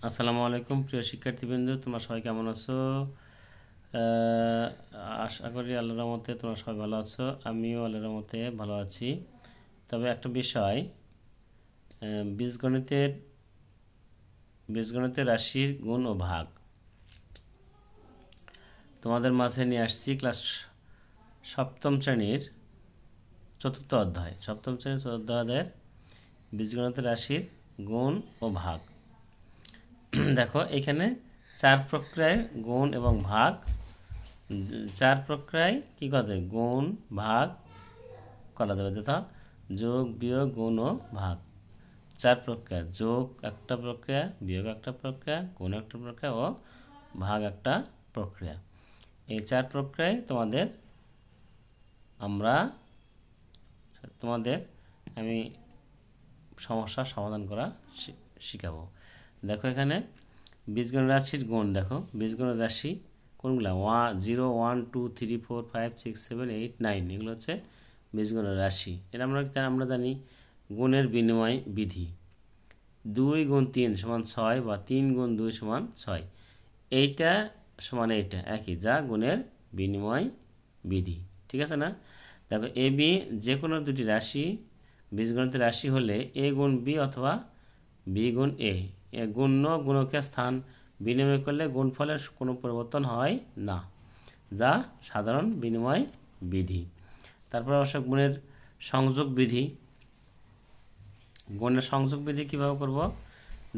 আসসালামু আলাইকুম প্রিয় শিক্ষার্থীবৃন্দ, তোমরা সবাই কেমন আছো? আশা করি আল্লাহর রহমতে তোমরা সবাই ভালো আছো। আমিও আল্লাহর রহমতে ভালো আছি। তবে একটা বিষয়, বীজগণিতের রাশির গুণ ও ভাগ তোমাদের মাঝে নিয়ে আসছি। ক্লাস সপ্তম শ্রেণীর চতুর্থ অধ্যায়ের বীজগণিতের রাশির গুণ ও ভাগ। দেখো এখানে চার প্রক্রিয়ায় গুণ এবং ভাগ, চার প্রক্রিয়ায় কী করতে গুণ ভাগ করা যাবে, যথা যোগ বিয়োগ গুণ ও ভাগ। চার প্রক্রিয়া, যোগ একটা প্রক্রিয়া, বিয়োগ একটা প্রক্রিয়া, গুণ একটা প্রক্রিয়া ও ভাগ একটা প্রক্রিয়া। এই চার প্রক্রিয়ায় আমি সমস্যার সমাধান করা শিখাবো। দেখো এখানে বীজগণিত রাশির গুণ, দেখো বীজগণিত রাশি কোনগুলো? 0 1 2 3 4 5 6 7 8 9, এগুলো হচ্ছে বীজগণিত রাশি। এটা আমরা জানি গুণের বিনিময় বিধি, 2 গুণ 3 সমান 6 বা 3 গুণ 2 সমান 6, এইটা সমান এইটা একই, যা গুণের বিনিময় বিধি। ঠিক আছে না? দেখো এ বি যে কোনো দুটি রাশি বীজগণিতের রাশি হলে এ গুণ বি অথবা বি গুণ এ গুণ্য গুণকের স্থান বিনিময় করলে গুণফলের কোনো পরিবর্তন হয় না, যা সাধারণ বিনিময় বিধি। তারপর অবশ্য গুণের সংযোগ বিধি। গুণের সংযোগ বিধি কীভাবে করব?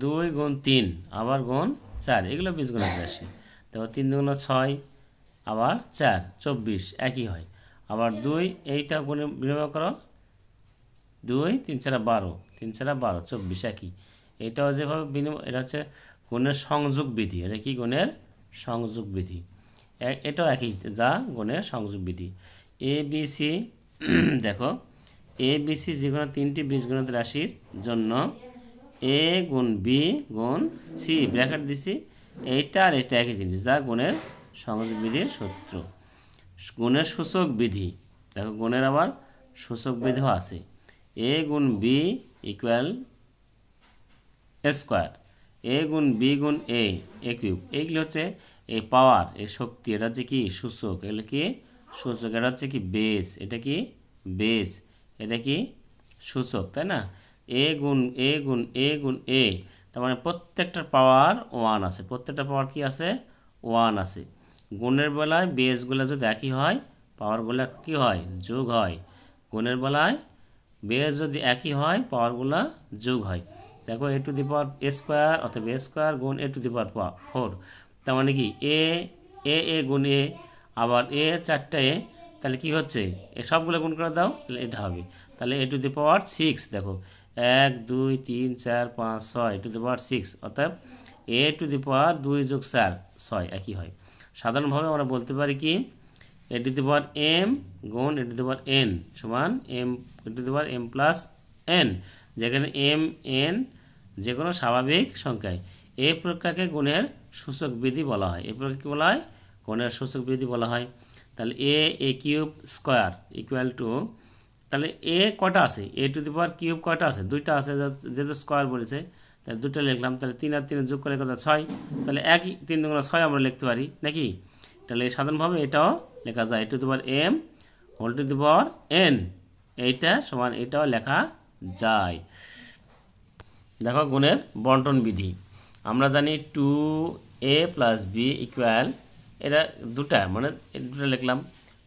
2 গুণ 3 আবার গুণ 4, এগুলো বীজগণিত রাশি। দেখো 3 দুগুণ 6 আবার 4 24 একই হয়। আবার 2 এইটা গুণে বিনিময় করো, 2 3 4 12, 3 4 12 24 একই। এটাও যেভাবে বিনিময়, এটা হচ্ছে গুণের সংযোগ বিধি। এটা কি? গুণের সংযোগ বিধি। এটাও একই, যা গুণের সংযোগ বিধি। এ বি সি দেখো এ বি সি যে কোনো তিনটি বীজগণিত রাশির জন্য এ গুণ বি গুণ সি ব্র্যাকেট দিছি, এইটা আর এটা একই জিনিস, যা গুণের সংযোগ বিধির সূত্র। গুণের সূচক বিধি, দেখো গুণের আবার সূচক বিধিও আছে। এ গুণ বি ইকুয়াল স্কোয়ার, এ গুণ বি গুণ এ কিউব, এইগুলো হচ্ছে এই পাওয়ার, এই শক্তি, এটা হচ্ছে কি সূচক, এগুলো কি সূচক, এটা হচ্ছে কি বেস, এটা কি বেস, এটা কি সূচক, তাই না? এ গুণ এ গুণ এ গুণ এ, তার মানে প্রত্যেকটার পাওয়ার 1 আছে, প্রত্যেকটা পাওয়ার কি আছে? 1 আছে। গুণের বেলায় বেসগুলো যদি একই হয়, পাওয়ারগুলো কি হয়? যোগ হয়। গুণের বেলায় বেস যদি একই হয়, পাওয়ারগুলো যোগ হয়। দেখো এ to the power A square অথবা এ স্কোয়ার গুণ এ টু দি পাওয়ার 4, তার মানে কি এ এ এ গুণ এ, আবার এ 4টা এ, তাহলে কি হচ্ছে? এ সবগুলো গুণ করে দাও, তাহলে এটা হবে। তাহলে এ টু দি পাওয়ার 6, দেখো 1 2 3 4 5 6 এ টু দি পাওয়ার 6, অর্থাৎ এ টু দি পাওয়ার 2 যোগ 4 6 একই হয়। সাধারণভাবে আমরা বলতে পারি কি এ টু দি পাওয়ার এম গুণ A to the power N সমান M A to the power M plus N, যেখানে এম এন যে কোনো স্বাভাবিক সংখ্যায়। এই প্রক্রিয়াকে গুণের সূচক বিধি বলা হয়। এই প্রক্রিয়া কী বলা হয়? গুণের সূচক বিধি বলা হয়। তাহলে এ কিউব স্কোয়ার ইকুয়াল টু, তাহলে এ কটা আছে? এ টু দি পাওয়ার কিউব কয়টা আছে? 2টা আছে, যেহেতু স্কোয়ার বলেছে তাহলে 2টা লিখলাম। তাহলে 3 আর 3 যোগ করে কত? 6, তাহলে একই 3 দুগুণ 6 আমরা লিখতে পারি নাকি? তাহলে সাধারণভাবে এটাও লেখা যায়, A to the power M whole to the power N, এইটা সমান এটাও লেখা যায়। দেখো গুণের বন্টন বিধি, আমরা জানি 2a প্লাস বি ইকুয়াল, এটা দুটা মানে দুটা লিখলাম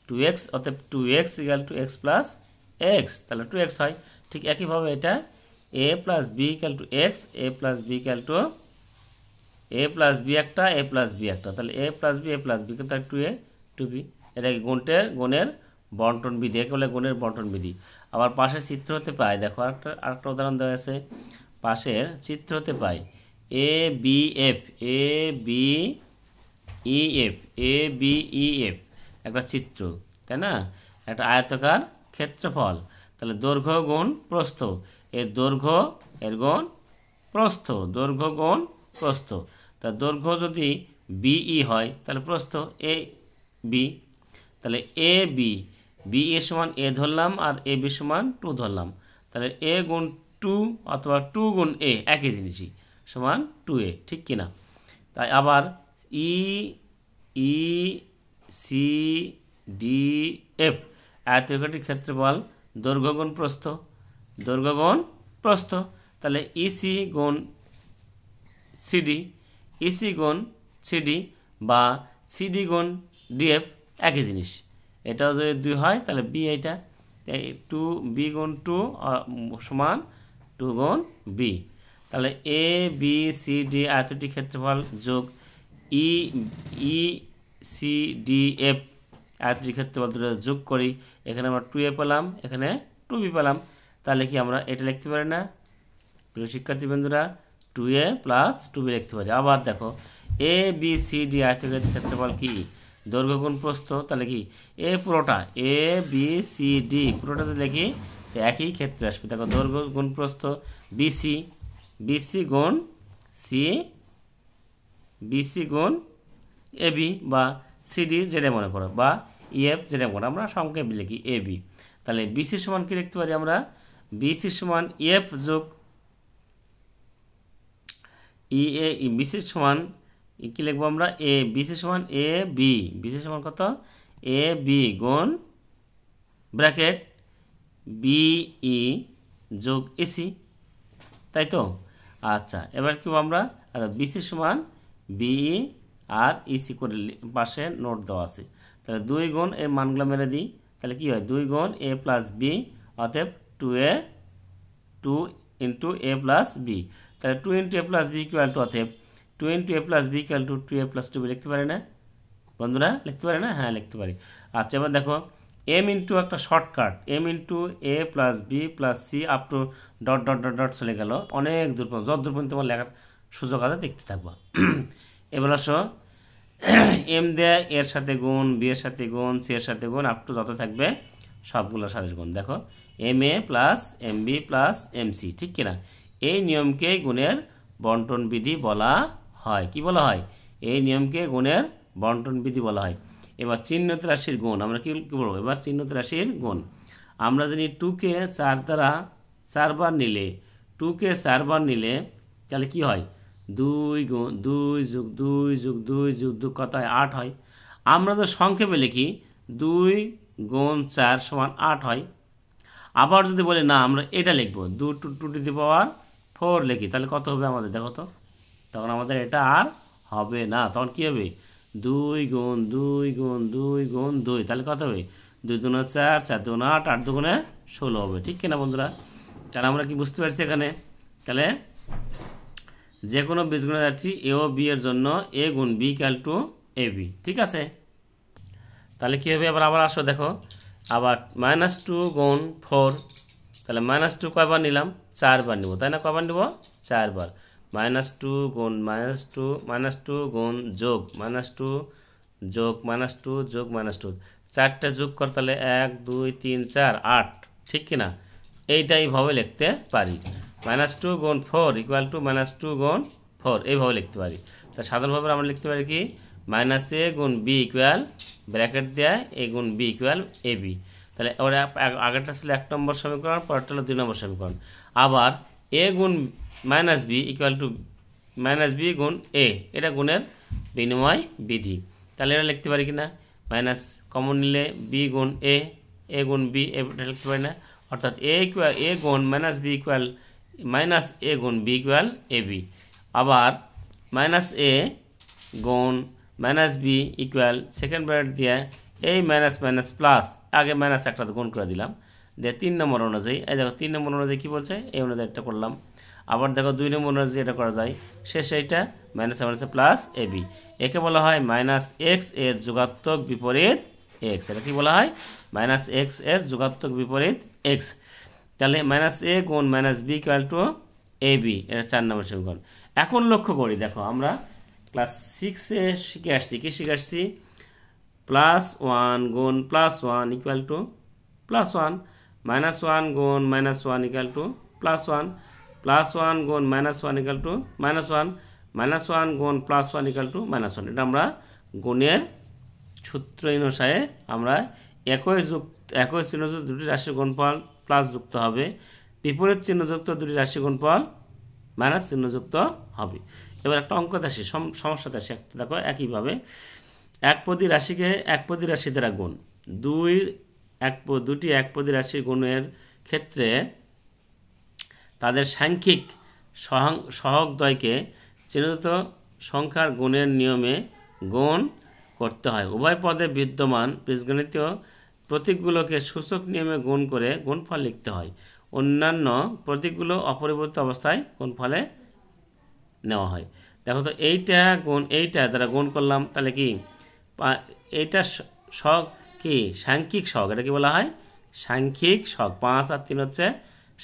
2x, অর্থাৎ 2x equal to x plus X, তাহলে 2x হয়। ঠিক একইভাবে এটা a plus B equal to X, A plus B equal to A plus B একটা, এ প্লাস বি একটা, তাহলে এ প্লাস বি কিন্তু 2a 2b, এটা গুণের বন্টন বিধি, একে বলে গুণের বন্টন বিধি। আবার পাশে চিত্র হতে পায়, দেখো আরেকটা উদাহরণ দেওয়া আছে, পাশের চিত্র হতে পাই A B F, A B E F, A B E F একটা চিত্র, তাই না? একটা আয়তাকার ক্ষেত্রফল, তাহলে দৈর্ঘ্য গুণ প্রস্থ, এর দৈর্ঘ্য এর গুণ প্রস্থ, দৈর্ঘ্য গুণ প্রস্থ। তা দৈর্ঘ্য যদি বিই হয় তাহলে প্রস্থ এ বি, তাহলে এ বি, বি এ সমান এ ধরলাম আর এ বি সমান 2 ধরলাম, তাহলে এ গুণ 2 অথবা 2 গুণ এ একই জিনিসই, সমান 2a, ঠিক কিনা? তাই আবার ই ই সি ডি এফ আয়তক্ষেত্রের ক্ষেত্রফল দৈর্ঘ্য গুণ প্রস্থ, দৈর্ঘ্য গুণ প্রস্থ। তাহলে ইসি গুণ সিডি, ইসি গুণ সিডি বা সিডি গুণ ডিএফ একই জিনিস। এটাও যদি 2 হয় তাহলে বি, এইটা 2 বি গুণ 2 সমান 2 গুণ বি। তাহলে এ বি সি ডি আয়তটি ক্ষেত্রফল যোগ ই ই সি ডি এফ আয়তটি ক্ষেত্রফল দুটো যোগ করি, এখানে আমরা 2a পেলাম, এখানে 2b পেলাম। তাহলে কি আমরা এটা লিখতে পারি না প্রিয় শিক্ষার্থী বন্ধুরা? 2a প্লাস 2b লিখতে পারি। আবার দেখো এ বি সি ডি আয়তক্ষেত্রের ক্ষেত্রফল কি? দৈর্ঘ্য গুণ প্রস্থ। তাহলে কি এ পুরোটা, এ বি সি ডি পুরোটাতে লিখি একই ক্ষেত্রে আসবে। দেখো দৈর্ঘ্য গুণ প্রস্থ বিসি, বিসি গুণ সি, বিসি গুণ এবি বা সিডি যেটা মনে করো, বা ইএফ যেটা মনে করো, আমরা সংক্ষেপে লিখি এবি। তাহলে বিসি সমান কি লিখতে পারি আমরা? বিসি সমান ইএফ যোগ বিসি সমান কি লিখবো আমরা? এ বিসি সমান এ বি, বিসি সমান কত? এ বি গুণ ব্র্যাকেট বিই যোগ এসি, তাই তো? আচ্ছা, এবার কি আমরা বিসি সমান বিই আর ইসি করে পাশে নোট দেওয়া আছে। তাহলে 2 গুণ এই মানগুলো মেরে দিই, তাহলে কি হয়? 2 গুণ এ প্লাস বি, অতএব 2a 2 into A plus B. তাহলে 2 into A plus B equal to, অতএব 2 into A plus B equal to 2a plus 2b লিখতে পারি না বন্ধুরা? লিখতে পারি না? হ্যাঁ লিখতে পারি। আচ্ছা, এবার দেখো এম ইন্টু একটা shortcut, M into A plus B plus C up to dot dot dot dot চলে গেল অনেক দূর পর্যন্ত, যত দূর পর্যন্ত তোমার লেখার সুযোগ আছে দেখতে থাকবা। এবার আসো এম দেয় এর সাথে গুণ, বি এর সাথে গুণ, সি এর সাথে গুণ, আপ টু যত থাকবে সবগুলোর সাথে গুণ। দেখো M A plus M B plus M C, ঠিক কিনা? এই নিয়মকে গুণের বন্টন বিধি বলা হয়। কি বলা হয়? এই নিয়মকে গুণের বন্টন বিধি বলা হয়। এবার চিহ্নিত রাশির গুণ আমরা কি বলবো? এবার চিহ্নিত রাশির গুণ আমরা জানি 2কে 4 দ্বারা 4 বার নিলে, 2কে 4 বার নিলে তাহলে কি হয়? 2 গুণ 2 যোগ 2 যোগ 2 যোগ 2 কত হয়? 8 হয়। আমরা তো সংক্ষেপে লিখি 2 গুণ 4 সমান 8 হয়। আবার যদি বলি না আমরা এটা লিখবো 2 টু দি পাওয়ার 4 লিখি, তাহলে কত হবে আমাদের? দেখো তো, তখন আমাদের এটা আর হবে না। তখন কি হবে? 2 গুণ 2 গুণ 2 গুণ 2, তাহলে কত হবে? 2 দুগুণে 4, 4 দুগুণে 8, 8 দুগুণে 16 হবে, ঠিক কিনা বন্ধুরা? তাহলে আমরা কি বুঝতে পারছি এখানে? তাহলে যে কোনো বীজগণিত যাচ্ছি এ ও বি এর জন্য এ গুণ B equal to A B, ঠিক আছে? তাহলে কী হবে? আবার আসো দেখো, আবার -2 গুণ 4, তাহলে -2 কয়বার নিলাম? 4 বার নিব, তাই না? কয়বার নিব? 4 বার। -2 গুণ -2 গুণ যোগ -2 যোগ -2 যোগ -2, 4টা যোগ কর, তাহলে 1 2 3 4 8, ঠিক কিনা? এইভাবে লিখতে পারি। -2 গুণ 4 ইকুয়াল টু -2 গুণ 4, এইভাবে লিখতে পারি। তা সাধারণভাবে আমরা লিখতে পারি কি? -a গুণ বি ইকুয়াল ব্র্যাকেট দেয় এ গুণ বি ইকুয়াল এ বি। তাহলে ওর আগেরটা ছিল 1 নম্বর সমীকরণ, পরেরটা হলো 2 নম্বর সমীকরণ। আবার এ গুণ -বি ইকুয়াল টু -বি গুণ এ, এটা গুণের বিনিময় বিধি। তাহলে এটা লিখতে পারি কি না? মাইনাস কমন নিলে বি গুণ এ, এ গুণ বি, এটা লিখতে পারি না? অর্থাৎ এ গুণ -বি ইকুয়াল -এ গুণ বি ইকুয়াল এ বি। আবার -a গুণ -বি ইকুয়াল সেকেন্ড ব্র্যাকেট দিয়ে এই মাইনাস মাইনাস প্লাস, আগে মাইনাস একটা গুণ করে দিলাম, দিয়ে 3 নম্বর অনুযায়ী, এই দেখো 3 নম্বর অনুযায়ী কী বলছে এই অনুযায়ী এটা করলাম। আবার দেখো 2 নম্বর অনুযায়ী এটা করা যায়, শেষে এইটা minus minus plus A B. একে বলা হয় -x এর যোগাত্মক বিপরীত x। এটা কি বলা হয়? -x এর যোগাত্মক বিপরীত x। তাহলে -a গুণ -b equal to A B, এটা 4 নম্বর সমীকরণ। এখন লক্ষ্য করি, দেখো আমরা ক্লাস 6-এ শিখে আসছি, কি শিখে আসছি? +1 গুণ +1 ইকুয়াল টু +1, -1 গুণ -1 ইকুয়াল টু +1, +1 গুণ -1 ইকুয়াল টু -1, -1 গুণ +1 ইকুয়াল টু -1। এটা আমরা গুণের সূত্র অনুসারে আমরা একই চিহ্নযুক্ত দুটি রাশির গুণফল প্লাস যুক্ত হবে, বিপরীত চিহ্নযুক্ত দুটি রাশির গুণফল মাইনাস চিহ্নযুক্ত হবে। এবার একটা অঙ্ক আসি, সমস্যাতে আসি একটা, দেখো একইভাবে একপদী রাশিকে একপদী রাশি দ্বারা গুণ, দুটি একপদী রাশি গুণের ক্ষেত্রে তাদের সাংখ্যিক সহগদ্বয়কে চিহ্নিত সংখ্যার গুণের নিয়মে গুণ করতে হয়। উভয় পদে বিদ্যমান বীজগণিতীয় প্রতীকগুলোকে সূচক নিয়মে গুণ করে গুণফল লিখতে হয়। অন্যান্য প্রতীকগুলো অপরিবর্তিত অবস্থায় গুণফলে নেওয়া হয়। দেখো তো এইটা গুণ এইটা দ্বারা গুণ করলাম, তাহলে কি এইটা সহগ কি সাংখ্যিক সহগ, এটা কি বলা হয় সাংখ্যিক সহগ। 5 আর 3 হচ্ছে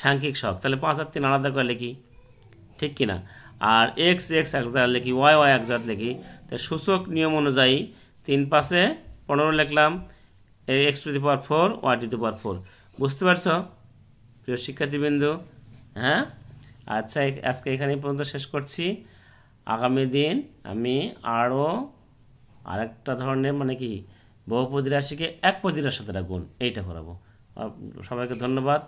সাংখ্যিক সহগ, তাহলে 5 আর 3 আলাদা করে লিখি, ঠিক কিনা। আর এক্স এক্স এক জায়গায় লিখি, ওয়াই ওয়াই এক জায়গায় লিখি। তো সূচক নিয়ম অনুযায়ী 3 5 15 লিখলাম, X to the power 4 Y to the power 4। বুঝতে পারছো প্রিয় শিক্ষার্থীবৃন্দু? হ্যাঁ, আচ্ছা আজকে এখানে পর্যন্ত শেষ করছি। আগামী দিন আমি আরও আরেকটা ধরনের মানে কি বহুপদী রাশিকে একপদী রাশি দ্বারা গুণ এইটা করাবো। সবাইকে ধন্যবাদ।